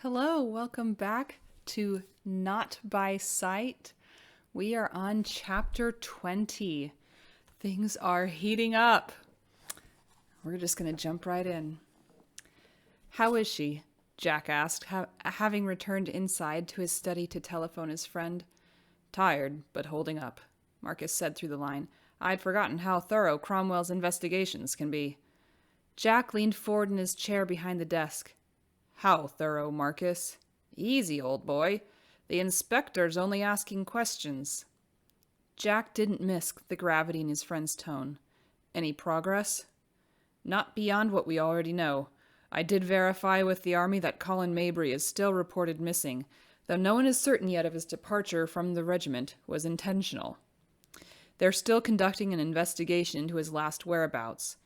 Hello, welcome back to Not by Sight. We are on chapter 20. Things are heating up. We're just going to jump right in. How is she? Jack asked, having returned inside to his study to telephone his friend. Tired, but holding up, Marcus said through the line. I'd forgotten how thorough Cromwell's investigations can be. Jack leaned forward in his chair behind the desk. How thorough, Marcus? Easy, old boy. The inspector's only asking questions. Jack didn't miss the gravity in his friend's tone. Any progress? Not beyond what we already know. I did verify with the army that Colin Mabry is still reported missing, though no one is certain yet if his departure from the regiment was intentional. They're still conducting an investigation into his last whereabouts.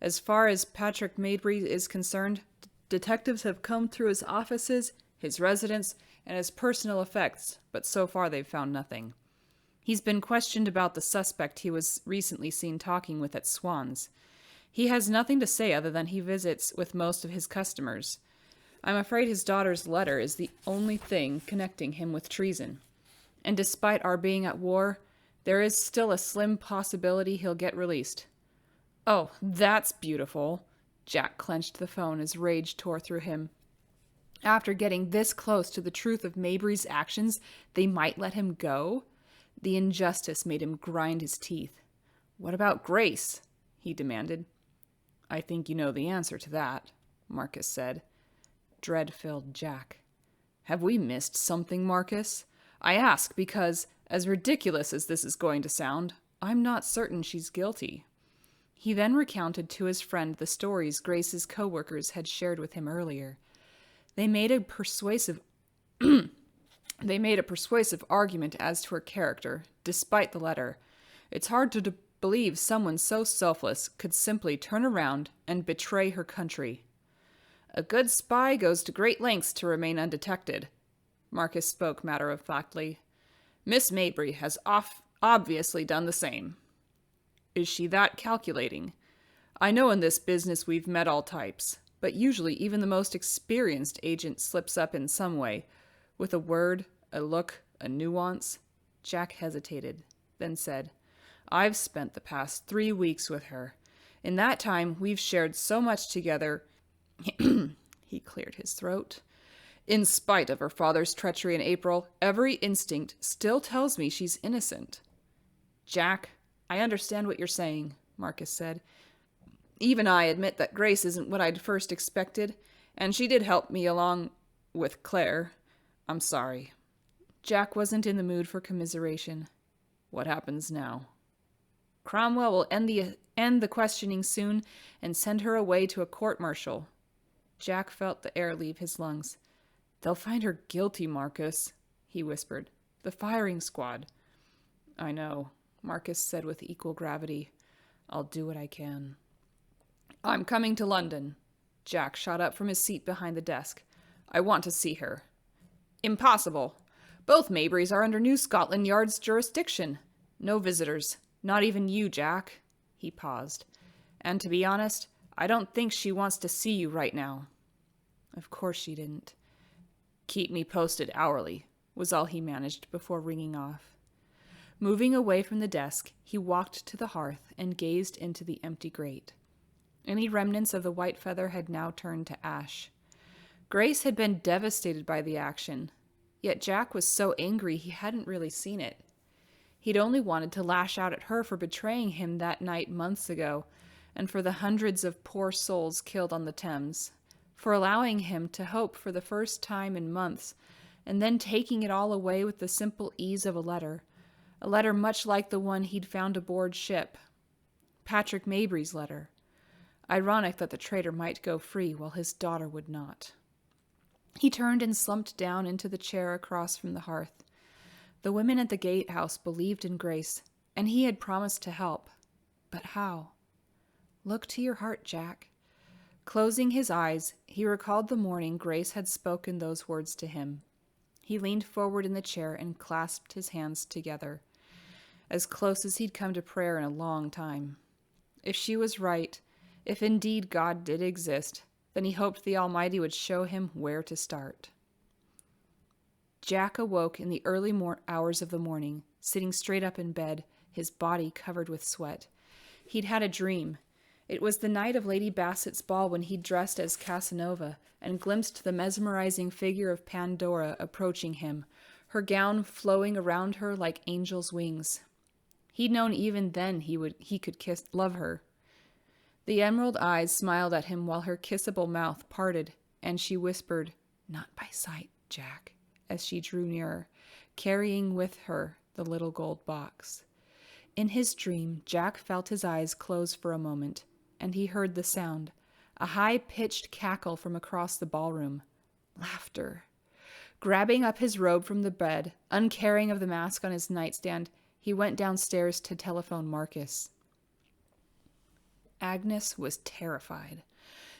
As far as Patrick Mabry is concerned, detectives have come through his offices, his residence, and his personal effects, but so far they've found nothing. He's been questioned about the suspect he was recently seen talking with at Swan's. He has nothing to say other than he visits with most of his customers. I'm afraid his daughter's letter is the only thing connecting him with treason. And despite our being at war, there is still a slim possibility he'll get released. Oh, that's beautiful. Jack clenched the phone as rage tore through him. After getting this close to the truth of Mabry's actions, they might let him go? The injustice made him grind his teeth. What about Grace? He demanded. I think you know the answer to that, Marcus said. Dread filled Jack. Have we missed something, Marcus? I ask because, as ridiculous as this is going to sound, I'm not certain she's guilty. He then recounted to his friend the stories Grace's co-workers had shared with him earlier. They made a persuasive argument as to her character, despite the letter. It's hard to believe someone so selfless could simply turn around and betray her country. A good spy goes to great lengths to remain undetected. Marcus spoke matter-of-factly. Miss Mabry has obviously done the same. Is she that calculating? I know in this business we've met all types, but usually even the most experienced agent slips up in some way, with a word, a look, a nuance. Jack hesitated, then said, I've spent the past 3 weeks with her. In that time, we've shared so much together. He cleared his throat. In spite of her father's treachery in April, every instinct still tells me she's innocent. Jack, I understand what you're saying, Marcus said. Even I admit that Grace isn't what I'd first expected, and she did help me along with Claire. I'm sorry. Jack wasn't in the mood for commiseration. What happens now? Cromwell will end the questioning soon and send her away to a court-martial. Jack felt the air leave his lungs. They'll find her guilty, Marcus, he whispered. The firing squad. I know, Marcus said with equal gravity. I'll do what I can. I'm coming to London. Jack shot up from his seat behind the desk. I want to see her. Impossible. Both Mabrys are under New Scotland Yard's jurisdiction. No visitors. Not even you, Jack. He paused. And to be honest, I don't think she wants to see you right now. Of course she didn't. Keep me posted hourly, was all he managed before ringing off. Moving away from the desk, he walked to the hearth and gazed into the empty grate. Any remnants of the white feather had now turned to ash. Grace had been devastated by the action, yet Jack was so angry he hadn't really seen it. He'd only wanted to lash out at her for betraying him that night months ago, and for the hundreds of poor souls killed on the Thames, for allowing him to hope for the first time in months, and then taking it all away with the simple ease of a letter much like the one he'd found aboard ship. Patrick Mabry's letter. Ironic that the traitor might go free while his daughter would not. He turned and slumped down into the chair across from the hearth. The women at the gatehouse believed in Grace, and he had promised to help. But how? Look to your heart, Jack. Closing his eyes, he recalled the morning Grace had spoken those words to him. He leaned forward in the chair and clasped his hands together, as close as he'd come to prayer in a long time. If she was right, if indeed God did exist, then he hoped the Almighty would show him where to start. Jack awoke in the early hours of the morning, sitting straight up in bed, his body covered with sweat. He'd had a dream. It was the night of Lady Bassett's ball when he dressed as Casanova and glimpsed the mesmerizing figure of Pandora approaching him, her gown flowing around her like angel's wings. He'd known even then he could love her. The emerald eyes smiled at him while her kissable mouth parted, and she whispered, "Not by sight, Jack," as she drew nearer, carrying with her the little gold box. In his dream, Jack felt his eyes close for a moment, and he heard the sound, a high-pitched cackle from across the ballroom. Laughter. Grabbing up his robe from the bed, uncaring of the mask on his nightstand, he went downstairs to telephone Marcus. Agnes was terrified.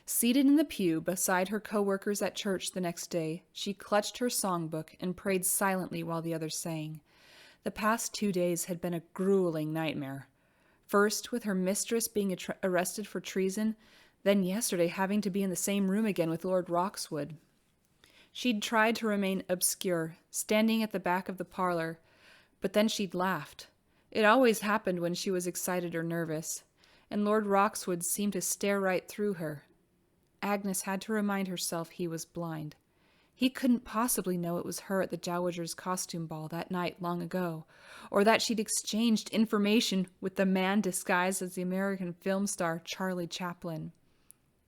Seated in the pew beside her co-workers at church the next day, she clutched her songbook and prayed silently while the others sang. The past 2 days had been a grueling nightmare. First, with her mistress being arrested for treason, then yesterday having to be in the same room again with Lord Roxwood. She'd tried to remain obscure, standing at the back of the parlor, but then she'd laughed. It always happened when she was excited or nervous, and Lord Roxwood seemed to stare right through her. Agnes had to remind herself he was blind. He couldn't possibly know it was her at the Dowager's costume ball that night long ago, or that she'd exchanged information with the man disguised as the American film star Charlie Chaplin.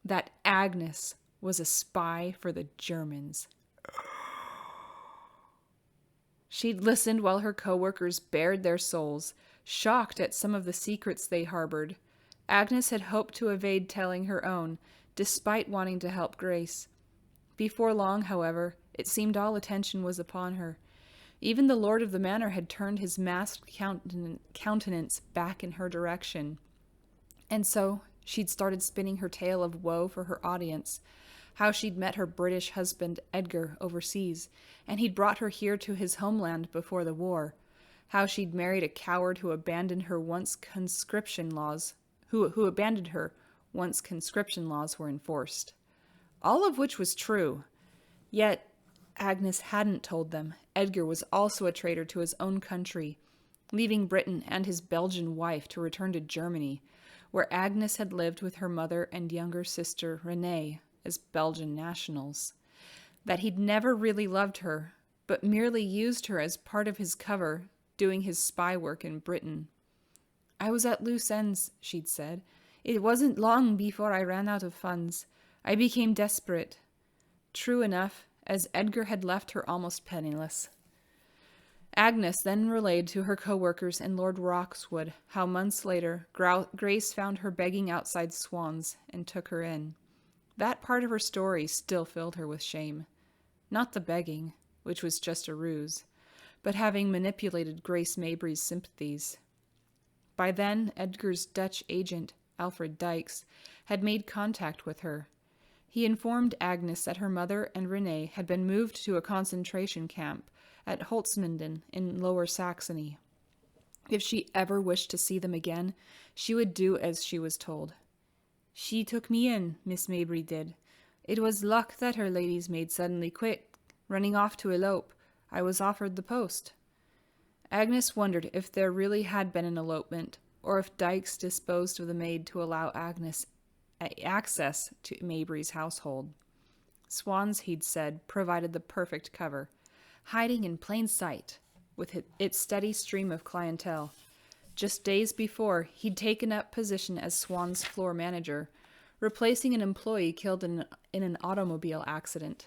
That Agnes was a spy for the Germans. She'd listened while her co-workers bared their souls, shocked at some of the secrets they harbored. Agnes had hoped to evade telling her own, despite wanting to help Grace. Before long, however, it seemed all attention was upon her. Even the lord of the manor had turned his masked countenance back in her direction. And so she'd started spinning her tale of woe for her audience, how she'd met her British husband Edgar overseas, and he'd brought her here to his homeland before the war, how she'd married a coward who abandoned her once conscription laws were enforced. All of which was true. Yet Agnes hadn't told them Edgar was also a traitor to his own country, leaving Britain and his Belgian wife to return to Germany, where Agnes had lived with her mother and younger sister Renee as Belgian nationals. That he'd never really loved her, but merely used her as part of his cover, doing his spy work in Britain. "I was at loose ends," she'd said. "It wasn't long before I ran out of funds. I became desperate." True enough, as Edgar had left her almost penniless. Agnes then relayed to her co-workers and Lord Roxwood how months later Grace found her begging outside Swan's and took her in. That part of her story still filled her with shame. Not the begging, which was just a ruse, but having manipulated Grace Mabry's sympathies. By then, Edgar's Dutch agent, Alfred Dykes, had made contact with her. He informed Agnes that her mother and Renee had been moved to a concentration camp at Holzminden in Lower Saxony. If she ever wished to see them again, she would do as she was told. "She took me in, Miss Mabry did. It was luck that her lady's maid suddenly quit, running off to elope. I was offered the post." Agnes wondered if there really had been an elopement, or if Dykes disposed of the maid to allow Agnes access to Mabry's household. Swan's, he'd said, provided the perfect cover, hiding in plain sight, with its steady stream of clientele. Just days before, he'd taken up position as Swan's floor manager, replacing an employee killed in an automobile accident.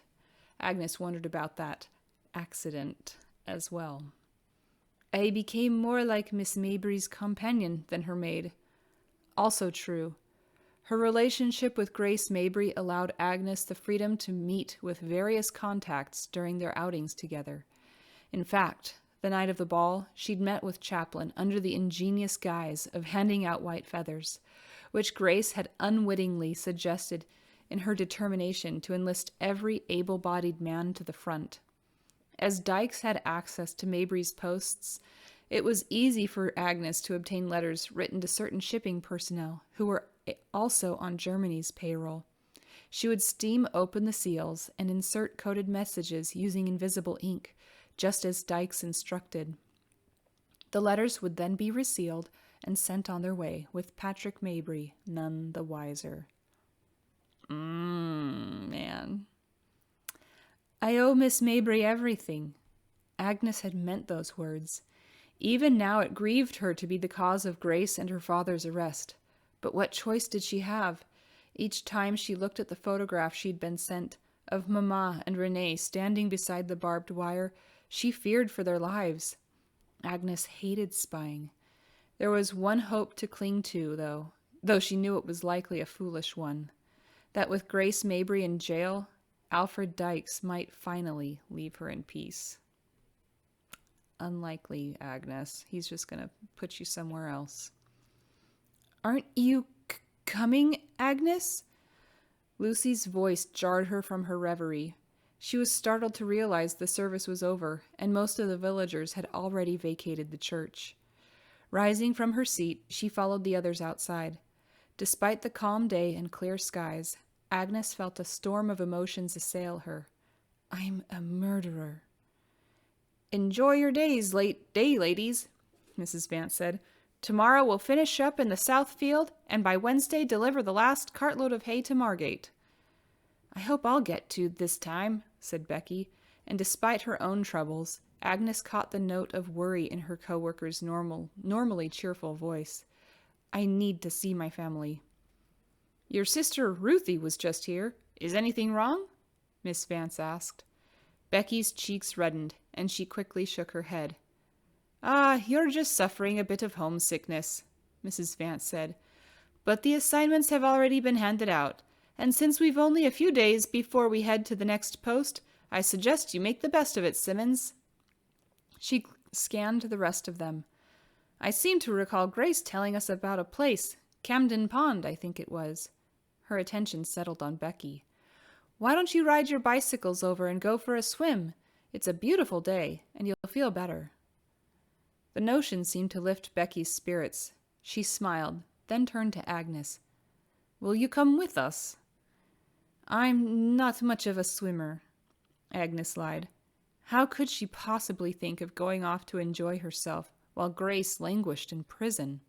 Agnes wondered about that accident as well. "I became more like Miss Mabry's companion than her maid." Also true. Her relationship with Grace Mabry allowed Agnes the freedom to meet with various contacts during their outings together. In fact, the night of the ball, she'd met with Chaplin under the ingenious guise of handing out white feathers, which Grace had unwittingly suggested in her determination to enlist every able-bodied man to the front. As Dykes had access to Mabry's posts, it was easy for Agnes to obtain letters written to certain shipping personnel who were also on Germany's payroll. She would steam open the seals and insert coded messages using invisible ink, just as Dykes instructed. The letters would then be resealed and sent on their way, with Patrick Mabry none the wiser. Man. I owe Miss Mabry everything. Agnes had meant those words. Even now it grieved her to be the cause of Grace and her father's arrest. But what choice did she have? Each time she looked at the photograph she'd been sent, of Mamma and Renee standing beside the barbed wire, she feared for their lives. Agnes hated spying. There was one hope to cling to, though she knew it was likely a foolish one. That with Grace Mabry in jail, Alfred Dykes might finally leave her in peace. Unlikely, Agnes. He's just going to put you somewhere else. Aren't you coming, Agnes? Lucy's voice jarred her from her reverie. She was startled to realize the service was over, and most of the villagers had already vacated the church. Rising from her seat, she followed the others outside. Despite the calm day and clear skies, Agnes felt a storm of emotions assail her. I'm a murderer. Enjoy your day, ladies, Mrs. Vance said. Tomorrow we'll finish up in the south field, and by Wednesday deliver the last cartload of hay to Margate. I hope I'll get to this time, said Becky, and despite her own troubles, Agnes caught the note of worry in her co-worker's normally cheerful voice. I need to see my family. Your sister Ruthie was just here. Is anything wrong? Miss Vance asked. Becky's cheeks reddened, and she quickly shook her head. You're just suffering a bit of homesickness, Mrs. Vance said. But the assignments have already been handed out, and since we've only a few days before we head to the next post, I suggest you make the best of it, Simmons. She scanned the rest of them. I seem to recall Grace telling us about a place, Camden Pond, I think it was. Her attention settled on Becky. Why don't you ride your bicycles over and go for a swim? It's a beautiful day, and you'll feel better. The notion seemed to lift Becky's spirits. She smiled, then turned to Agnes. Will you come with us? I'm not much of a swimmer, Agnes lied. How could she possibly think of going off to enjoy herself while Grace languished in prison?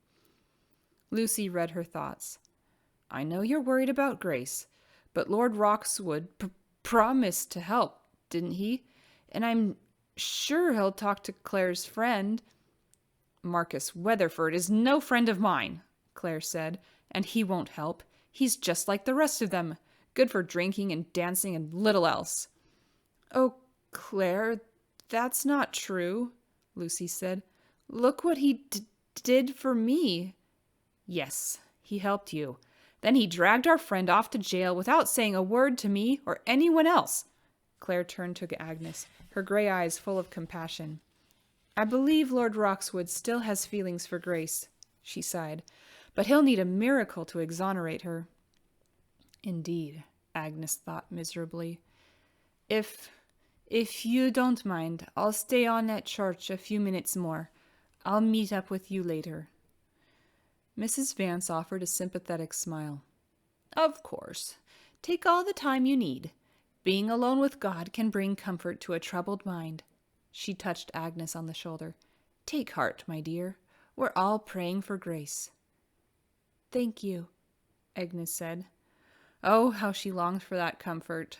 Lucy read her thoughts. I know you're worried about Grace, but Lord Roxwood promised to help, didn't he? And I'm sure he'll talk to Claire's friend. Marcus Weatherford is no friend of mine, Claire said, and he won't help. He's just like the rest of them, good for drinking and dancing and little else. Oh, Claire, that's not true, Lucy said. Look what he did for me. Yes, he helped you. Then he dragged our friend off to jail without saying a word to me or anyone else. Claire turned to Agnes, her gray eyes full of compassion. I believe Lord Roxwood still has feelings for Grace, she sighed, but he'll need a miracle to exonerate her. Indeed, Agnes thought miserably. If you don't mind, I'll stay on at church a few minutes more. I'll meet up with you later. Mrs. Vance offered a sympathetic smile. Of course. Take all the time you need. Being alone with God can bring comfort to a troubled mind. She touched Agnes on the shoulder. Take heart, my dear. We're all praying for Grace. Thank you, Agnes said. Oh, how she longed for that comfort.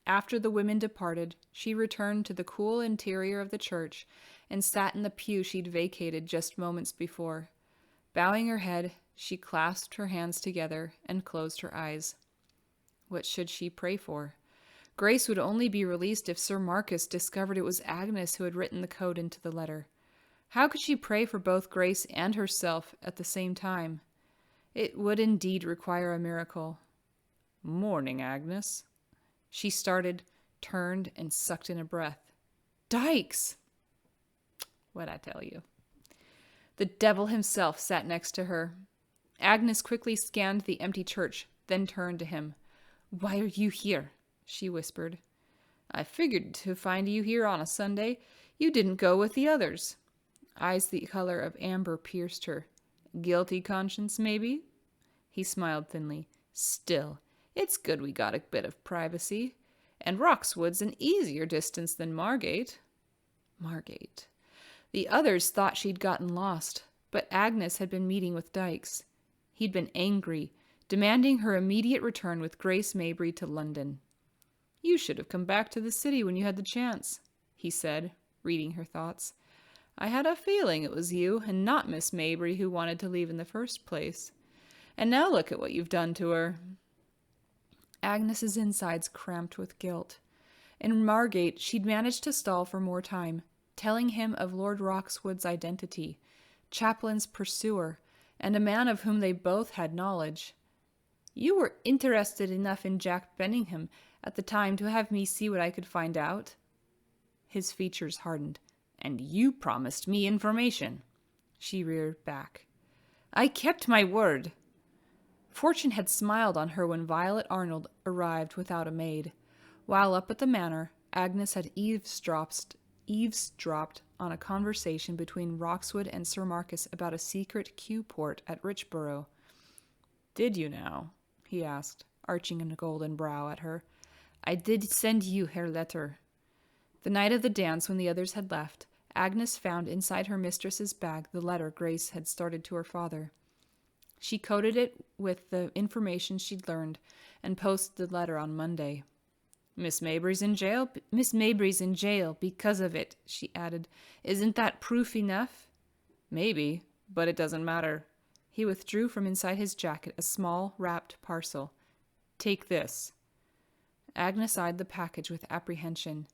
After the women departed, she returned to the cool interior of the church and sat in the pew she'd vacated just moments before. Bowing her head, she clasped her hands together and closed her eyes. What should she pray for? Grace would only be released if Sir Marcus discovered it was Agnes who had written the code into the letter. How could she pray for both Grace and herself at the same time? It would indeed require a miracle. Morning, Agnes. She started, turned, and sucked in a breath. Dykes! What'd I tell you? The devil himself sat next to her. Agnes quickly scanned the empty church, then turned to him. Why are you here? She whispered. I figured to find you here on a Sunday. You didn't go with the others. Eyes the color of amber pierced her. Guilty conscience, maybe? He smiled thinly. Still, It's good we got a bit of privacy. And Roxwood's an easier distance than Margate. Margate. The others thought she'd gotten lost, but Agnes had been meeting with Dykes. He'd been angry, demanding her immediate return with Grace Mabry to London. You should have come back to the city when you had the chance, he said, reading her thoughts. I had a feeling it was you and not Miss Mabry who wanted to leave in the first place. And now look at what you've done to her. Agnes's insides cramped with guilt. In Margate, she'd managed to stall for more time, telling him of Lord Roxwood's identity, Chaplin's pursuer, and a man of whom they both had knowledge. You were interested enough in Jack Benningham at the time to have me see what I could find out? His features hardened. And you promised me information. She reared back. I kept my word. Fortune had smiled on her when Violet Arnold arrived without a maid. While up at the manor, Agnes had eavesdropped on a conversation between Roxwood and Sir Marcus about a secret Q-port at Richborough. Did you now? He asked, arching a golden brow at her. I did send you her letter. The night of the dance, when the others had left, Agnes found inside her mistress's bag the letter Grace had started to her father. She coded it with the information she'd learned and posted the letter on Monday. Miss Mabry's in jail because of it, she added. Isn't that proof enough? Maybe, but it doesn't matter. He withdrew from inside his jacket a small, wrapped parcel. Take this. Agnes eyed the package with apprehension.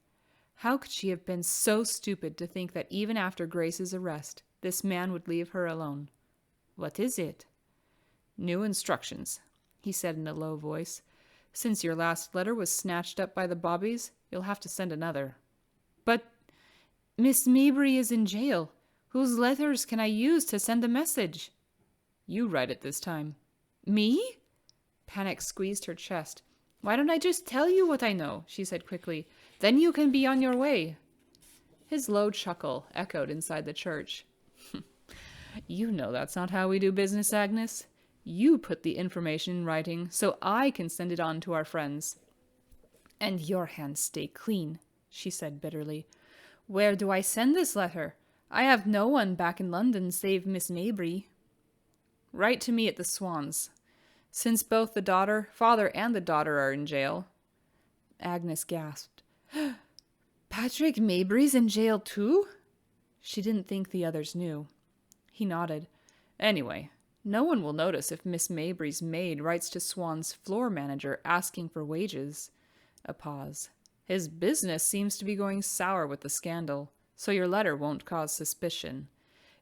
How could she have been so stupid to think that even after Grace's arrest, this man would leave her alone? What is it? New instructions, he said in a low voice. Since your last letter was snatched up by the bobbies, you'll have to send another. But Miss Mabry is in jail. Whose letters can I use to send a message? You write it this time. Me? Panic squeezed her chest. Why don't I just tell you what I know, she said quickly. Then you can be on your way. His low chuckle echoed inside the church. You know that's not how we do business, Agnes. You put the information in writing so I can send it on to our friends. And your hands stay clean, she said bitterly. Where do I send this letter? I have no one back in London save Miss Mabry. Write to me at the Swans. Since both the father and the daughter are in jail. Agnes gasped. Patrick Mabry's in jail too? She didn't think the others knew. He nodded. Anyway, no one will notice if Miss Mabry's maid writes to Swan's floor manager asking for wages. A pause. His business seems to be going sour with the scandal, so your letter won't cause suspicion.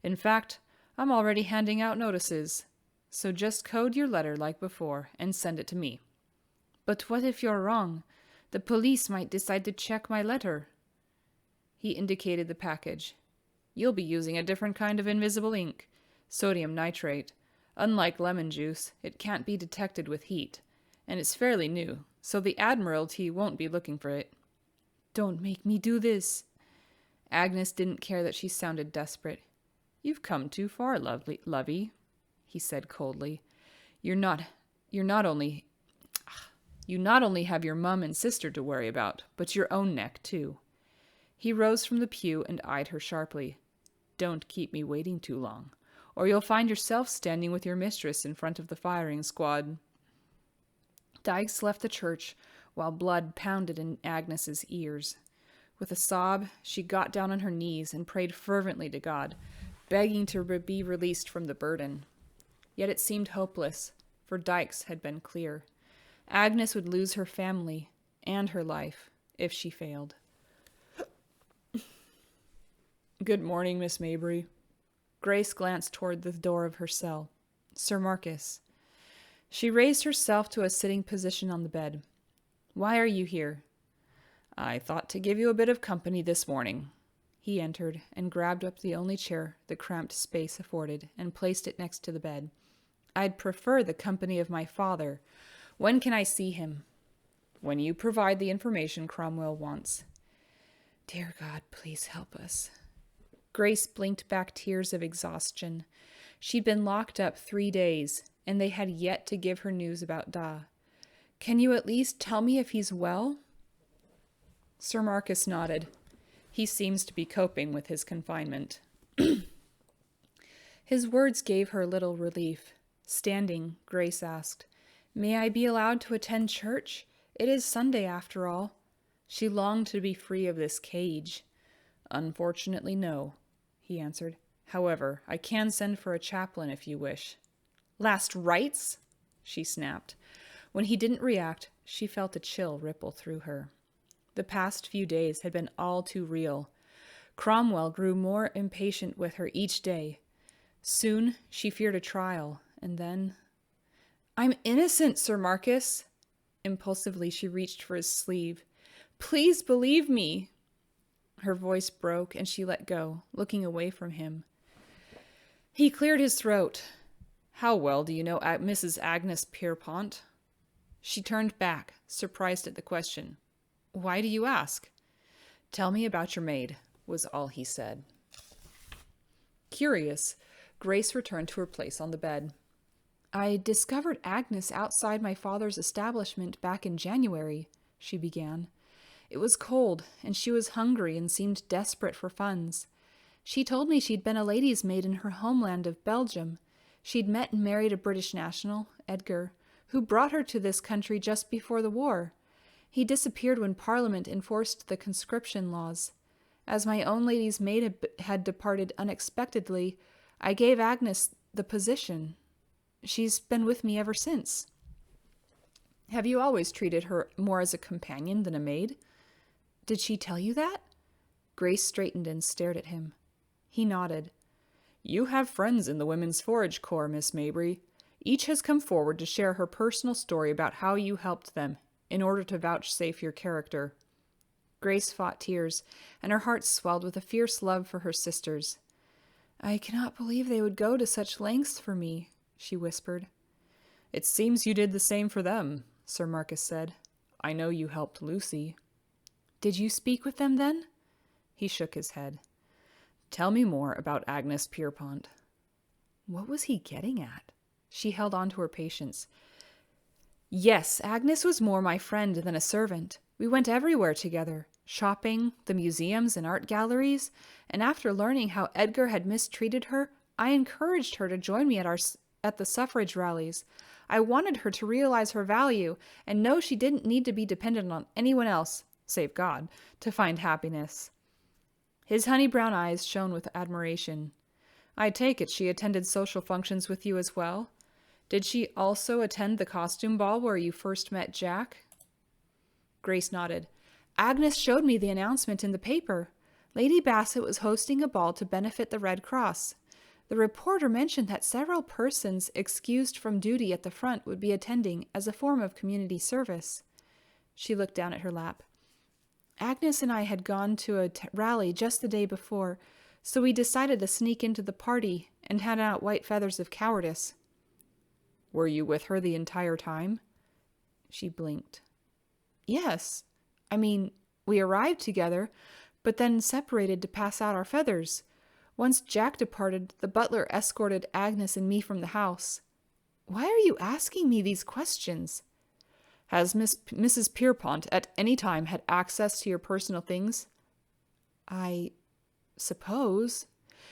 In fact, I'm already handing out notices. So just code your letter like before and send it to me. But what if you're wrong? The police might decide to check my letter. He indicated the package. You'll be using a different kind of invisible ink, sodium nitrate. Unlike lemon juice, it can't be detected with heat, and it's fairly new, so the Admiralty won't be looking for it. Don't make me do this. Agnes didn't care that she sounded desperate. You've come too far, lovey, he said coldly. You not only have your mum and sister to worry about, but your own neck, too. He rose from the pew and eyed her sharply. Don't keep me waiting too long, or you'll find yourself standing with your mistress in front of the firing squad. Dykes left the church while blood pounded in Agnes's ears. With a sob, she got down on her knees and prayed fervently to God, begging to be released from the burden. Yet it seemed hopeless, for Dykes had been clear. Agnes would lose her family and her life if she failed. Good morning, Miss Mabry. Grace glanced toward the door of her cell. Sir Marcus. She raised herself to a sitting position on the bed. Why are you here? I thought to give you a bit of company this morning. He entered and grabbed up the only chair the cramped space afforded and placed it next to the bed. I'd prefer the company of my father. When can I see him? When you provide the information Cromwell wants. Dear God, please help us. Grace blinked back tears of exhaustion. She'd been locked up 3 days, and they had yet to give her news about Da. Can you at least tell me if he's well? Sir Marcus nodded. He seems to be coping with his confinement. His words gave her little relief. Standing, Grace asked, "May I be allowed to attend church? It is Sunday, after all." She longed to be free of this cage. "Unfortunately, no," he answered. "However, I can send for a chaplain if you wish." "Last rites?" she snapped. When he didn't react, she felt a chill ripple through her. The past few days had been all too real. Cromwell grew more impatient with her each day. Soon she feared a trial, and then... "I'm innocent, Sir Marcus." Impulsively, she reached for his sleeve. "Please believe me." Her voice broke, and she let go, looking away from him. He cleared his throat. "How well do you know Mrs. Agnes Pierpont?" She turned back, surprised at the question. "Why do you ask?" "Tell me about your maid," was all he said. Curious, Grace returned to her place on the bed. "I discovered Agnes outside my father's establishment back in January," she began. "It was cold, and she was hungry and seemed desperate for funds. She told me she'd been a lady's maid in her homeland of Belgium. She'd met and married a British national, Edgar, who brought her to this country just before the war. He disappeared when Parliament enforced the conscription laws. As my own lady's maid had departed unexpectedly, I gave Agnes the position. She's been with me ever since." "Have you always treated her more as a companion than a maid?" "Did she tell you that?" Grace straightened and stared at him. He nodded. "You have friends in the Women's Forage Corps, Miss Mabry. Each has come forward to share her personal story about how you helped them, in order to vouchsafe your character." Grace fought tears, and her heart swelled with a fierce love for her sisters. "I cannot believe they would go to such lengths for me," she whispered. "It seems you did the same for them," Sir Marcus said. "I know you helped Lucy." "Did you speak with them then?" He shook his head. "Tell me more about Agnes Pierpont." What was he getting at? She held on to her patience. "Yes, Agnes was more my friend than a servant. We went everywhere together, shopping, the museums and art galleries, and after learning how Edgar had mistreated her, I encouraged her to join me at the suffrage rallies. I wanted her to realize her value and know she didn't need to be dependent on anyone else, save God, to find happiness." His honey brown eyes shone with admiration. "I take it she attended social functions with you as well? Did she also attend the costume ball where you first met Jack?" Grace nodded. "Agnes showed me the announcement in the paper. Lady Bassett was hosting a ball to benefit the Red Cross. The reporter mentioned that several persons excused from duty at the front would be attending as a form of community service." She looked down at her lap. "Agnes and I had gone to a rally just the day before, so we decided to sneak into the party and hand out white feathers of cowardice." "Were you with her the entire time?" She blinked. "Yes. I mean, we arrived together, but then separated to pass out our feathers. Once Jack departed, the butler escorted Agnes and me from the house. Why are you asking me these questions?" "Has Mrs. Pierpont at any time had access to your personal things?" "I suppose."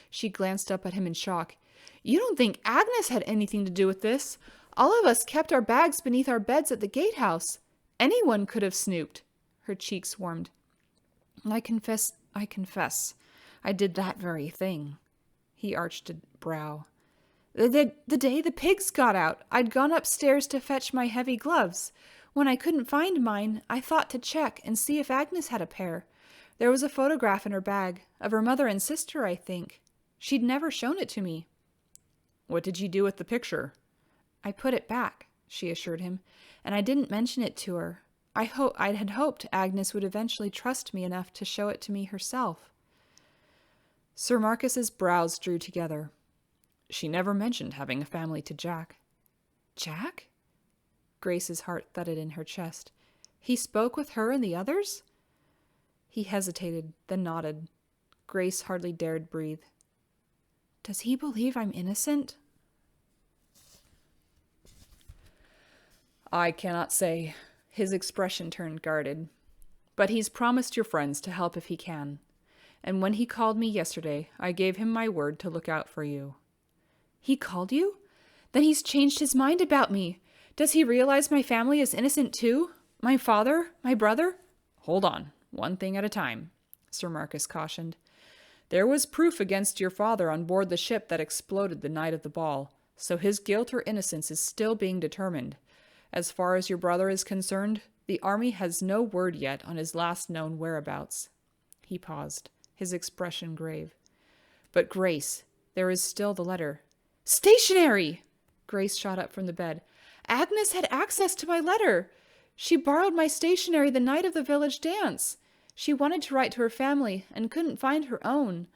She glanced up at him in shock. "You don't think Agnes had anything to do with this? All of us kept our bags beneath our beds at the gatehouse. Anyone could have snooped." Her cheeks warmed. I confess, I did that very thing." He arched a brow. The day the pigs got out, I'd gone upstairs to fetch my heavy gloves. When I couldn't find mine, I thought to check and see if Agnes had a pair. There was a photograph in her bag, of her mother and sister, I think. She'd never shown it to me." "What did you do with the picture?" "I put it back," she assured him, "and I didn't mention it to her. I had hoped Agnes would eventually trust me enough to show it to me herself." Sir Marcus's brows drew together. "She never mentioned having a family to Jack." "Jack?" Grace's heart thudded in her chest. "He spoke with her and the others?" He hesitated, then nodded. Grace hardly dared breathe. "Does he believe I'm innocent?" I cannot say. His expression turned guarded. But he's promised your friends to help if he can. And when he called me yesterday, I gave him my word to look out for you. He called you? Then he's changed his mind about me. Does he realize my family is innocent too? My father? My brother? Hold on, one thing at a time, Sir Marcus cautioned. There was proof against your father on board the ship that exploded the night of the ball, so his guilt or innocence is still being determined. As far as your brother is concerned, the army has no word yet on his last known whereabouts. He paused, his expression grave. But Grace, there is still the letter. Stationery! Grace shot up from the bed. Agnes had access to my letter. She borrowed my stationery the night of the village dance. She wanted to write to her family and couldn't find her own.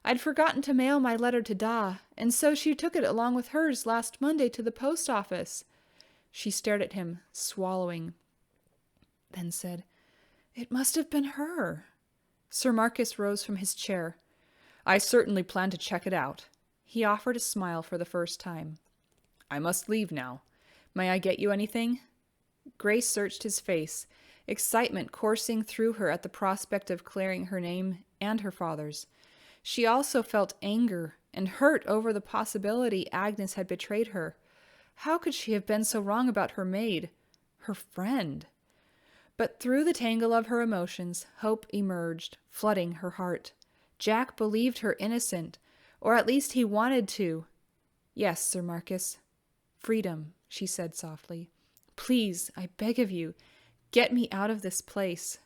I'd forgotten to mail my letter to Da, and so she took it along with hers last Monday to the post office. She stared at him, swallowing, then said, It must have been her. Sir Marcus rose from his chair. I certainly plan to check it out. He offered a smile for the first time. I must leave now. May I get you anything? Grace searched his face, excitement coursing through her at the prospect of clearing her name and her father's. She also felt anger and hurt over the possibility Agnes had betrayed her. How could she have been so wrong about her maid, her friend? But through the tangle of her emotions, hope emerged, flooding her heart. Jack believed her innocent, or at least he wanted to. Yes, Sir Marcus. Freedom, she said softly. Please, I beg of you, get me out of this place.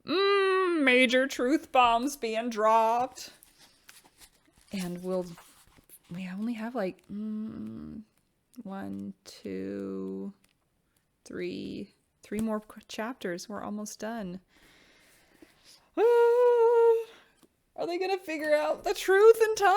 Major truth bombs being dropped. And we only have like 1, 2, 3 more chapters. We're almost done. Are they gonna figure out the truth in time?